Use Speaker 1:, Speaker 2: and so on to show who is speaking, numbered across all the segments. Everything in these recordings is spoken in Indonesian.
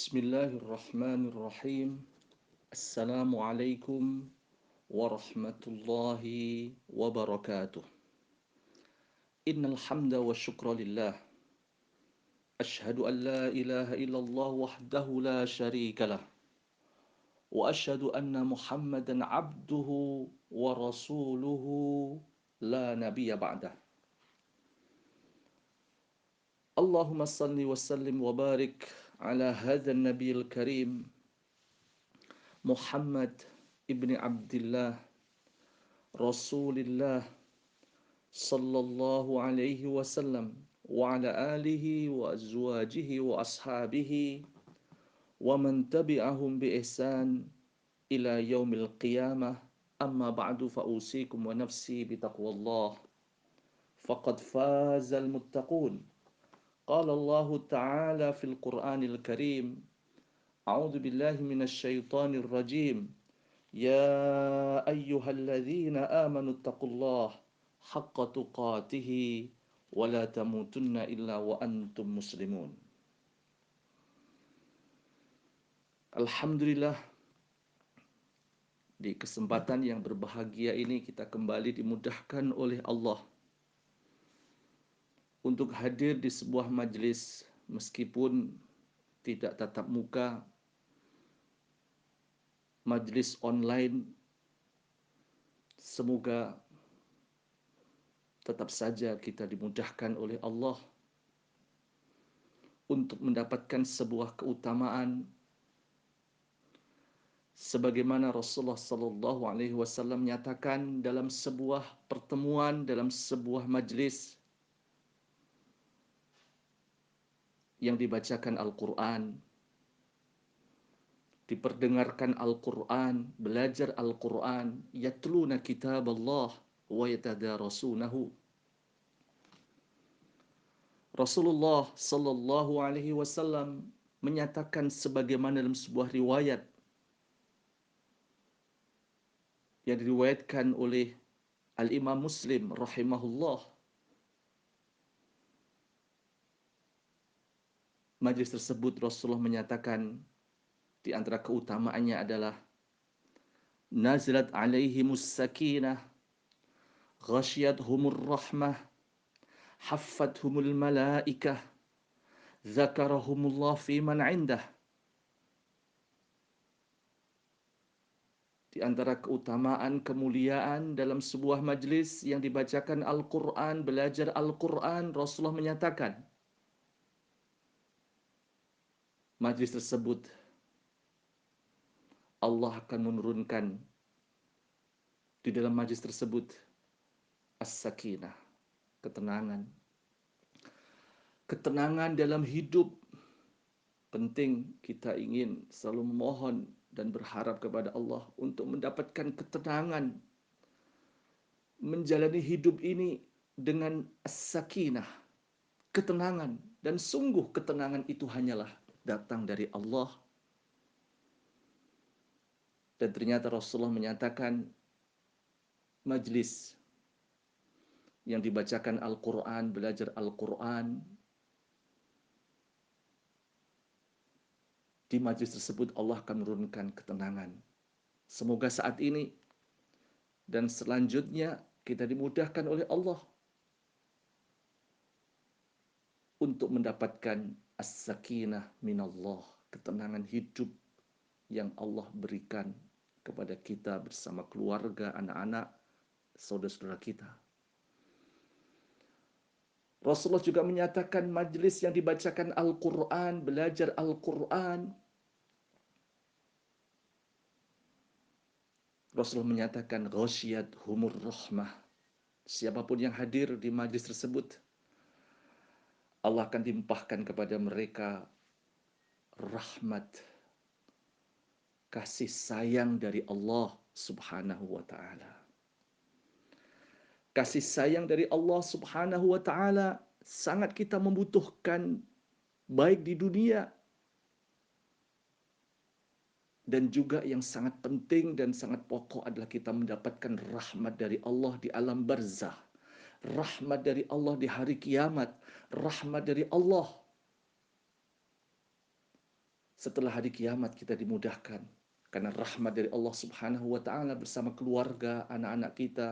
Speaker 1: Bismillahirrahmanirrahim. Assalamualaikum warahmatullahi wabarakatuh. Innal hamda wa syukra lillah. Ashhadu an la ilaha illallah wahdahu la syarika lah. Wa ashhadu anna Muhammadan abduhu wa rasuluhu la nabiyya ba'dah. Allahumma salli wa sallim wa barik ala hadzal nabiyil karim Muhammad ibni Abdullah Rasulillah sallallahu alaihi wasallam wa ala alihi wa azwajihi wa ashabihi wa man tabi'ahum bi ihsan ila yaumil qiyamah. Amma ba'du, fa usikum wa nafsi bi taqwallah faqad fazal muttaqun. Qala Allah ta'ala fil Qur'anil Karim, a'udzu billahi minasy syaithanir rajim. Ya ayyuhalladzina amanu taqullaha haqqa tuqatih wa la tamutunna illa wa antum muslimun. Alhamdulillah, di kesempatan yang berbahagia ini kita kembali dimudahkan oleh Allah untuk hadir di sebuah majelis meskipun tidak tatap muka, majelis online. Semoga tetap saja kita dimudahkan oleh Allah untuk mendapatkan sebuah keutamaan sebagaimana Rasulullah sallallahu alaihi wasallam menyatakan dalam sebuah pertemuan, dalam sebuah majelis yang dibacakan Al-Qur'an, diperdengarkan Al-Qur'an, belajar Al-Qur'an, yatluna kitaballah wa yatadarasunahu. Rasulullah sallallahu alaihi wasallam menyatakan sebagaimana dalam sebuah riwayat yang diriwayatkan oleh Al-Imam Muslim rahimahullah. Majlis tersebut Rasulullah menyatakan di antara keutamaannya adalah nazilat alaihimus sakinah ghasyiyatuhumur rahmah haffathumul malaikah zakarahumullah fi man indah. Di antara keutamaan kemuliaan dalam sebuah majlis yang dibacakan Al-Qur'an, belajar Al-Qur'an, Rasulullah menyatakan majlis tersebut Allah akan menurunkan di dalam majlis tersebut as-sakinah, ketenangan. Ketenangan dalam hidup. Penting kita ingin selalu memohon dan berharap kepada Allah untuk mendapatkan ketenangan menjalani hidup ini dengan as-sakinah, ketenangan. Dan sungguh ketenangan itu hanyalah datang dari Allah. Dan ternyata Rasulullah menyatakan majlis yang dibacakan Al-Quran, belajar Al-Quran, di majlis tersebut Allah akan menurunkan ketenangan. Semoga saat ini dan selanjutnya kita dimudahkan oleh Allah untuk mendapatkan as-sakinah minallah, ketenangan hidup yang Allah berikan kepada kita bersama keluarga, anak-anak, saudara-saudara kita. Rasulullah juga menyatakan majlis yang dibacakan Al-Quran, belajar Al-Quran, Rasulullah menyatakan ghasyiyat humur rahmah. Siapapun yang hadir di majlis tersebut, Allah akan timpahkan kepada mereka rahmat, kasih sayang dari Allah subhanahu wa ta'ala. Kasih sayang dari Allah subhanahu wa ta'ala sangat kita membutuhkan, baik di dunia dan juga yang sangat penting dan sangat pokok adalah kita mendapatkan rahmat dari Allah di alam barzah, rahmat dari Allah di hari kiamat, rahmat dari Allah Setelah hari kiamat kita dimudahkan karena rahmat dari Allah Subhanahu wa taala bersama keluarga, anak-anak kita,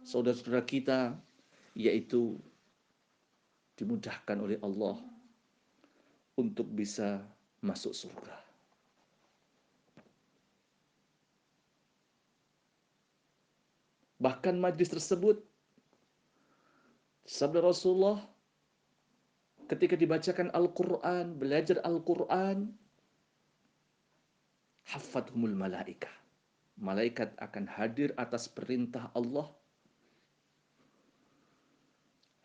Speaker 1: saudara-saudara kita, yaitu dimudahkan oleh Allah untuk bisa masuk surga. Bahkan majlis tersebut, sabda Rasulullah, ketika dibacakan Al-Quran, belajar Al-Quran, hafathumul malaikah. Malaikat akan hadir atas perintah Allah,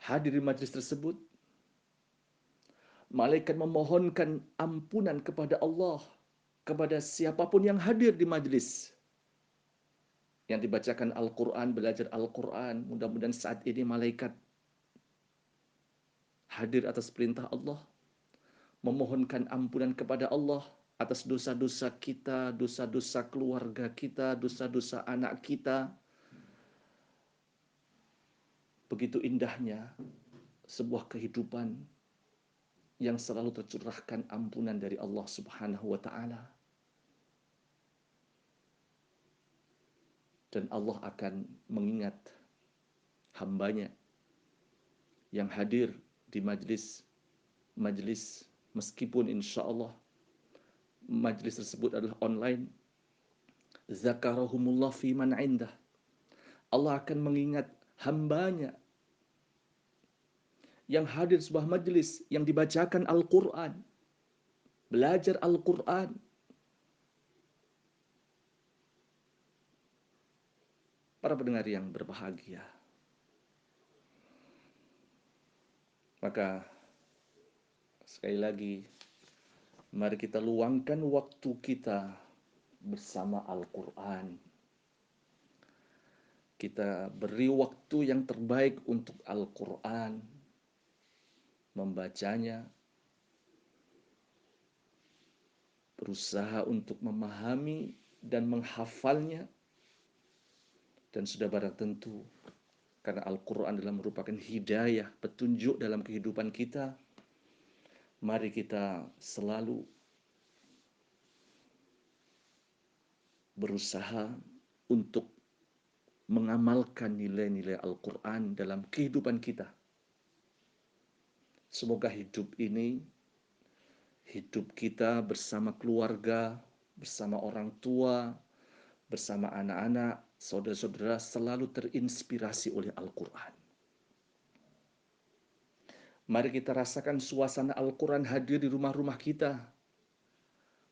Speaker 1: hadir di majlis tersebut. Malaikat memohonkan ampunan kepada Allah, kepada siapapun yang hadir di majlis. Yang dibacakan Al-Quran, belajar Al-Quran, mudah-mudahan saat ini malaikat hadir atas perintah Allah, memohonkan ampunan kepada Allah atas dosa-dosa kita, dosa-dosa keluarga kita, dosa-dosa anak kita. Begitu indahnya sebuah kehidupan yang selalu tercurahkan ampunan dari Allah Subhanahu wa taala. Dan Allah akan mengingat hambanya yang hadir di majlis meskipun insya Allah majlis tersebut adalah online. Zakarahumullah fi man indah. Allah akan mengingat hambanya yang hadir sebuah majlis yang dibacakan Al-Quran, belajar Al-Quran. Para pendengar yang berbahagia, maka sekali lagi mari kita luangkan waktu kita bersama Al-Quran. Kita beri waktu yang terbaik untuk Al-Quran, membacanya, berusaha untuk memahami dan menghafalnya. Dan sudah barang tentu, karena Al-Quran adalah merupakan hidayah, petunjuk dalam kehidupan kita, mari kita selalu berusaha untuk mengamalkan nilai-nilai Al-Quran dalam kehidupan kita. Semoga hidup ini, hidup kita bersama keluarga, bersama orang tua, bersama anak-anak, saudara-saudara selalu terinspirasi oleh Al-Quran. Mari kita rasakan suasana Al-Quran hadir di rumah-rumah kita,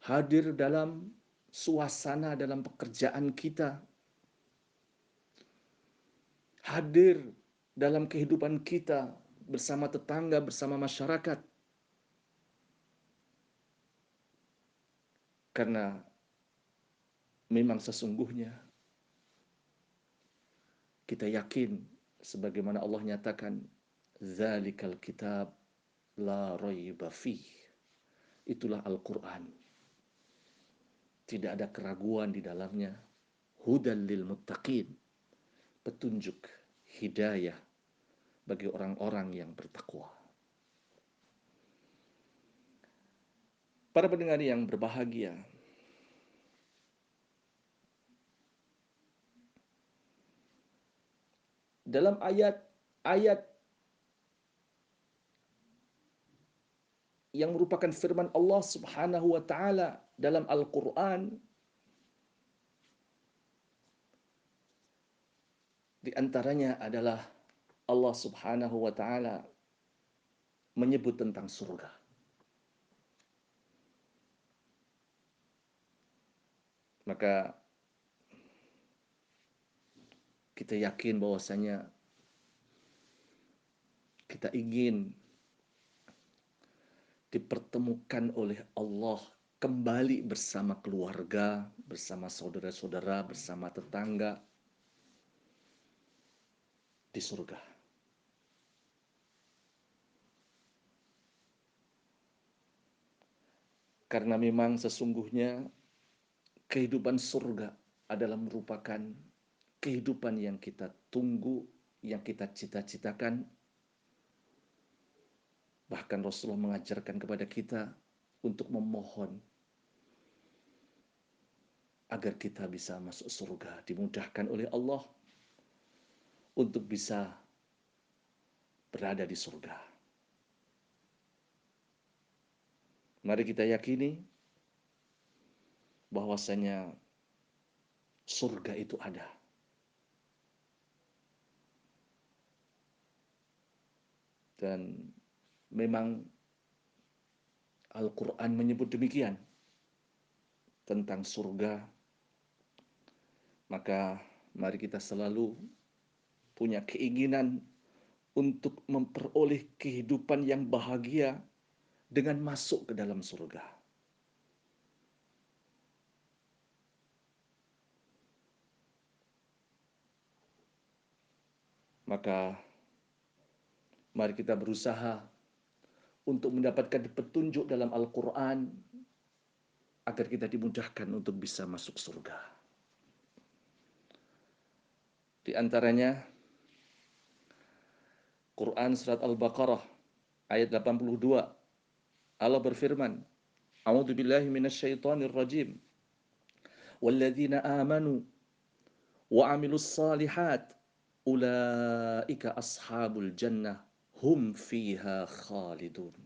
Speaker 1: hadir dalam suasana dalam pekerjaan kita, hadir dalam kehidupan kita bersama tetangga, bersama masyarakat. Karena memang sesungguhnya kita yakin sebagaimana Allah nyatakan, zalikal kitab la raiba fih. Itulah Al-Quran. Tidak ada keraguan di dalamnya. Hudal lil muttaqin. Petunjuk, hidayah bagi orang-orang yang bertakwa. Para pendengar yang berbahagia, dalam ayat-ayat yang merupakan firman Allah Subhanahu wa taala dalam Al-Qur'an, di antaranya adalah Allah Subhanahu wa taala menyebut tentang surga. Maka kita yakin bahwasanya kita ingin dipertemukan oleh Allah kembali bersama keluarga, bersama saudara-saudara, bersama tetangga di surga. Karena memang sesungguhnya kehidupan surga adalah merupakan kehidupan yang kita tunggu, yang kita cita-citakan. Bahkan Rasulullah mengajarkan kepada kita untuk memohon agar kita bisa masuk surga, dimudahkan oleh Allah untuk bisa berada di surga. Mari kita yakini bahwasanya surga itu ada. Dan memang Al-Quran menyebut demikian tentang surga. Maka mari kita selalu punya keinginan untuk memperoleh kehidupan yang bahagia dengan masuk ke dalam surga. Maka mari kita berusaha untuk mendapatkan petunjuk dalam Al-Quran agar kita dimudahkan untuk bisa masuk surga. Di antaranya Quran surat Al-Baqarah ayat 82. Allah berfirman, A'udzu billahi minasyaitonir rajim. Walladzina amanu wa 'amilus shalihat ulaika ashabul jannah hum fiha khalidun.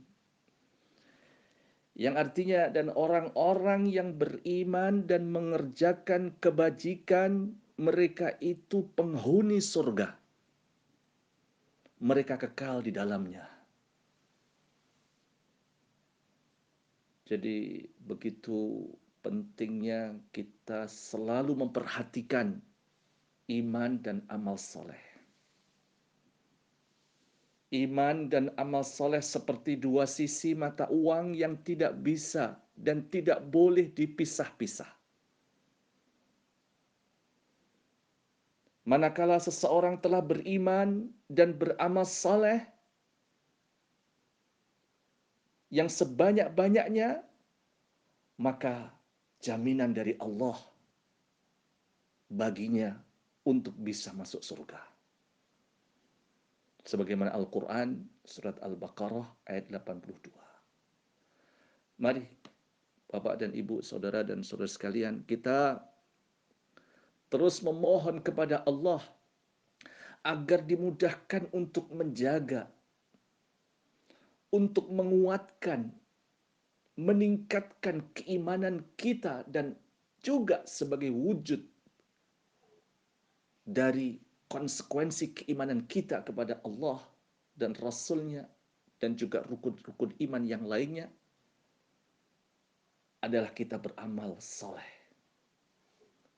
Speaker 1: Yang artinya, dan orang-orang yang beriman dan mengerjakan kebajikan, mereka itu penghuni surga. Mereka kekal di dalamnya. Jadi begitu pentingnya kita selalu memperhatikan iman dan amal soleh. Iman dan amal soleh seperti dua sisi mata uang yang tidak bisa dan tidak boleh dipisah-pisah. Manakala seseorang telah beriman dan beramal saleh yang sebanyak-banyaknya, maka jaminan dari Allah baginya untuk bisa masuk surga. Sebagaimana Al-Quran surat Al-Baqarah ayat 82. Mari Bapak dan Ibu, saudara dan saudara sekalian, kita terus memohon kepada Allah agar dimudahkan untuk menjaga, untuk menguatkan, meningkatkan keimanan kita, dan juga sebagai wujud dari konsekuensi keimanan kita kepada Allah dan Rasul-Nya dan juga rukun-rukun iman yang lainnya adalah kita beramal saleh,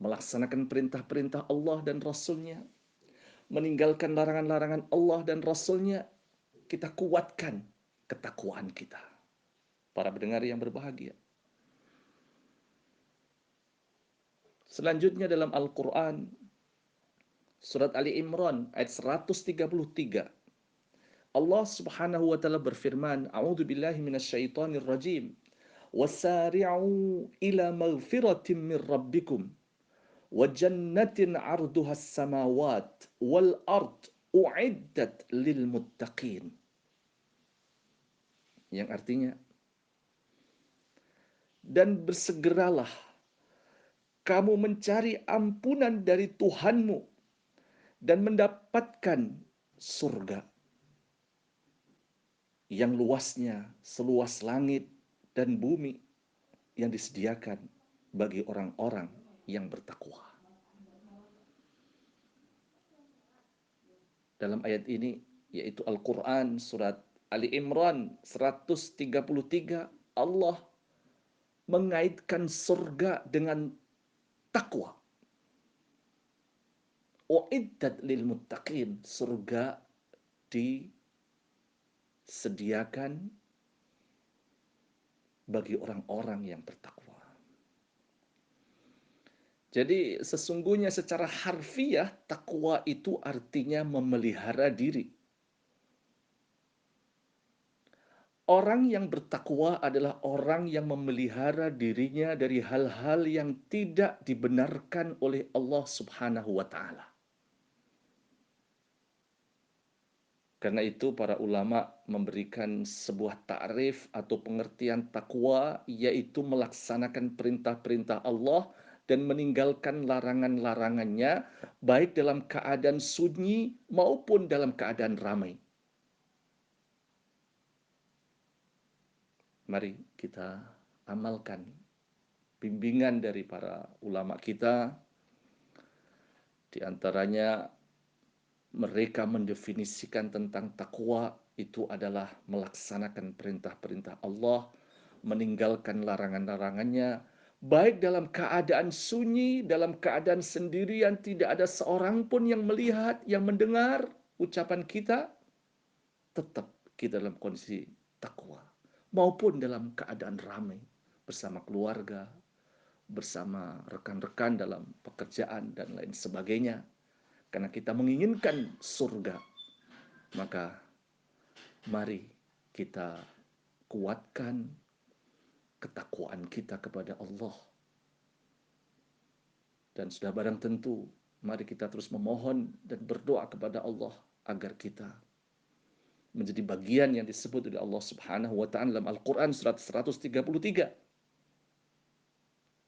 Speaker 1: melaksanakan perintah-perintah Allah dan Rasul-Nya, meninggalkan larangan-larangan Allah dan Rasul-Nya. Kita kuatkan ketakwaan kita. Para pendengar yang berbahagia, selanjutnya dalam Al-Quran surat Ali Imran ayat 133, Allah subhanahu wa ta'ala berfirman, A'udzu billahi minasyaitonir rajim, wasari'u ila maghfiratin min rabbikum wa jannatin 'arduhas samawat wal ard u'iddat lil muttaqin. Yang artinya, dan bersegeralah kamu mencari ampunan dari Tuhanmu dan mendapatkan surga yang luasnya seluas langit dan bumi yang disediakan bagi orang-orang yang bertakwa. Dalam ayat ini, yaitu Al-Quran surat Ali Imran 133, Allah mengaitkan surga dengan takwa. Uiddat lil muttaqin, surga disediakan bagi orang-orang yang bertakwa. Jadi sesungguhnya secara harfiah takwa itu artinya memelihara diri. Orang yang bertakwa adalah orang yang memelihara dirinya dari hal-hal yang tidak dibenarkan oleh Allah Subhanahu wa taala. Karena itu para ulama memberikan sebuah takrif atau pengertian takwa, yaitu melaksanakan perintah-perintah Allah dan meninggalkan larangan-larangannya, baik dalam keadaan sunyi maupun dalam keadaan ramai. Mari kita amalkan bimbingan dari para ulama kita, di antaranya mereka mendefinisikan tentang takwa itu adalah melaksanakan perintah-perintah Allah, meninggalkan larangan-larangannya, baik dalam keadaan sunyi, dalam keadaan sendirian, tidak ada seorang pun yang melihat, yang mendengar ucapan kita, tetap kita dalam kondisi takwa. Maupun dalam keadaan ramai, bersama keluarga, bersama rekan-rekan dalam pekerjaan, dan lain sebagainya. Karena kita menginginkan surga, maka mari kita kuatkan ketakwaan kita kepada Allah. Dan sudah barang tentu, mari kita terus memohon dan berdoa kepada Allah agar kita menjadi bagian yang disebut oleh Allah Subhanahu wa taala dalam Al-Qur'an surat 133.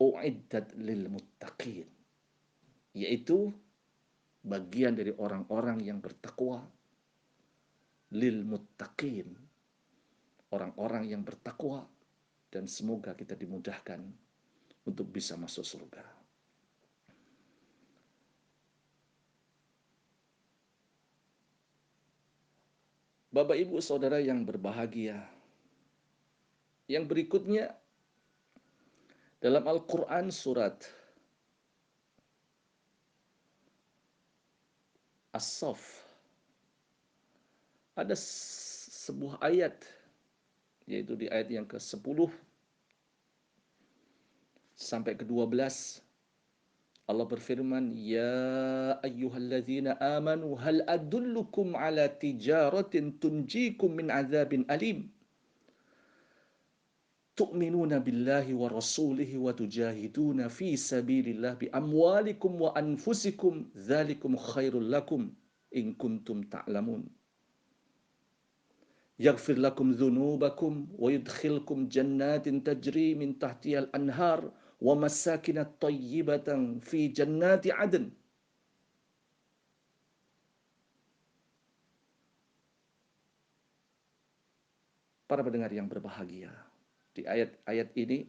Speaker 1: Uiddat lil muttaqin, yaitu bagian dari orang-orang yang bertakwa, lil muttaqin, orang-orang yang bertakwa, dan semoga kita dimudahkan untuk bisa masuk surga. Bapak Ibu Saudara yang berbahagia, yang berikutnya dalam Al-Quran surat As-Saff ada sebuah ayat, yaitu di ayat yang ke-10 sampai ke-12. Allah berfirman, "Ya ayyuhalladzina amanu hal adullukum ala tijaratin tunjikum min azabin alim. Tu'minuna billahi wa rasulihi wa tujahiduna fi sabilillah bi amwalikum wa anfusikum dzalikum khairul lakum in kuntum ta'lamun. Yaghfir lakum dzunubakum wa yudkhilkum jannatin tajri min tahtihal anhar wa masakin thayyibatan fi jannati adn." Para pendengar yang berbahagia, di ayat-ayat ini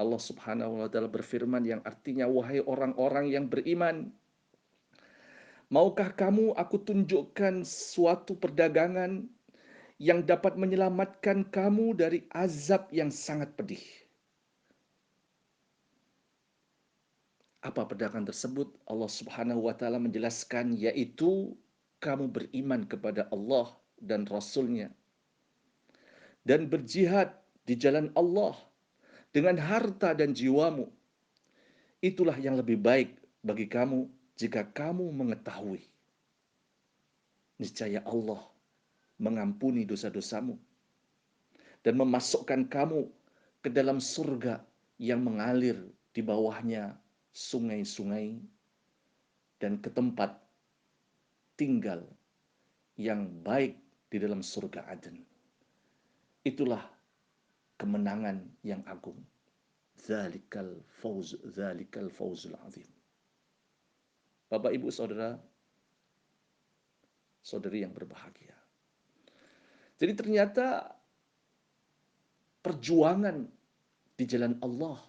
Speaker 1: Allah Subhanahu wa taala berfirman yang artinya, "Wahai orang-orang yang beriman, maukah kamu aku tunjukkan suatu perdagangan yang dapat menyelamatkan kamu dari azab yang sangat pedih?" Apa perdagangan tersebut? Allah Subhanahu wa taala menjelaskan, yaitu kamu beriman kepada Allah dan Rasul-Nya dan berjihad di jalan Allah dengan harta dan jiwamu. Itulah yang lebih baik bagi kamu jika kamu mengetahui. Niscaya Allah mengampuni dosa-dosamu dan memasukkan kamu ke dalam surga yang mengalir di bawahnya sungai-sungai dan ke tempat tinggal yang baik di dalam surga Aden. Itulah kemenangan yang agung. Dzalikal fawzul azim. Bapak Ibu Saudara, saudari yang berbahagia. Jadi ternyata perjuangan di jalan Allah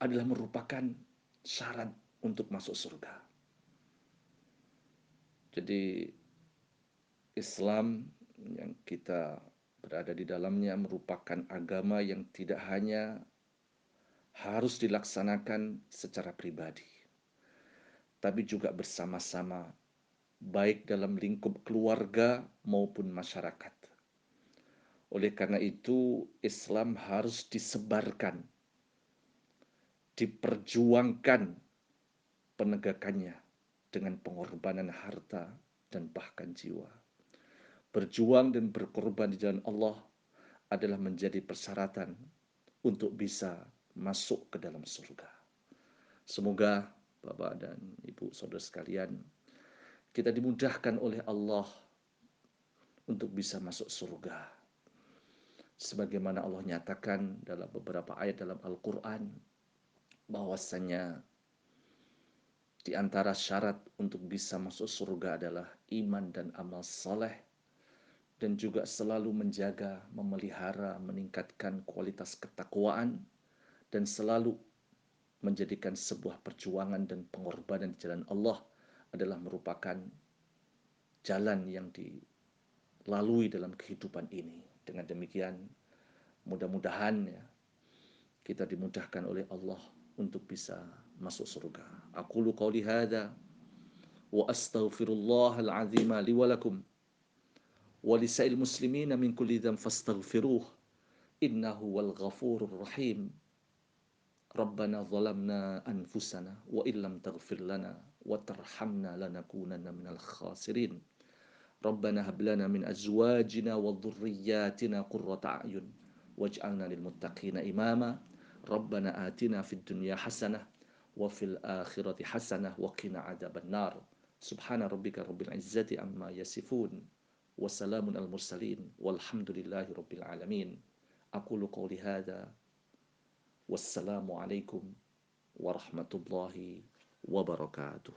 Speaker 1: adalah merupakan syarat untuk masuk surga. Jadi Islam yang kita berada di dalamnya merupakan agama yang tidak hanya harus dilaksanakan secara pribadi, tapi juga bersama-sama, baik dalam lingkup keluarga maupun masyarakat. Oleh karena itu, Islam harus disebarkan, diperjuangkan penegakannya dengan pengorbanan harta dan bahkan jiwa. Berjuang dan berkorban di jalan Allah adalah menjadi persyaratan untuk bisa masuk ke dalam surga. Semoga Bapak dan Ibu saudara sekalian Kita dimudahkan oleh Allah untuk bisa masuk surga. Sebagaimana Allah nyatakan dalam beberapa ayat dalam Al-Quran, bahwasanya di antara syarat untuk bisa masuk surga adalah iman dan amal saleh, dan juga selalu menjaga, memelihara, meningkatkan kualitas ketakwaan, dan selalu menjadikan sebuah perjuangan dan pengorbanan di jalan Allah adalah merupakan jalan yang dilalui dalam kehidupan ini. Dengan demikian, mudah-mudahan ya, kita dimudahkan oleh Allah untuk bisa masuk surga. Aqulu qauli hadza wa astaghfirullahal azim li wa lakum wa lisa'il muslimina min kulli dzam fastaghfiruh innahu wal ghafurur rahim. Rabbana zalamna anfusana wa illam taghfir lana wa tarhamna lanakunanna minal khasirin. Rabbana hab lana min azwajina wa dhurriyyatina qurrata a'yun waj'alna lil muttaqina imama. Rabbana atina fid dunya hasanah wa fil akhirati hasanah wa qina adzaban nar. Subhana rabbika rabbil izzati amma yasifun wa salamun al mursalin walhamdulillahi rabbil alamin. Aqulu qawli hadza. Wassalamu alaikum warahmatullahi wabarakatuh.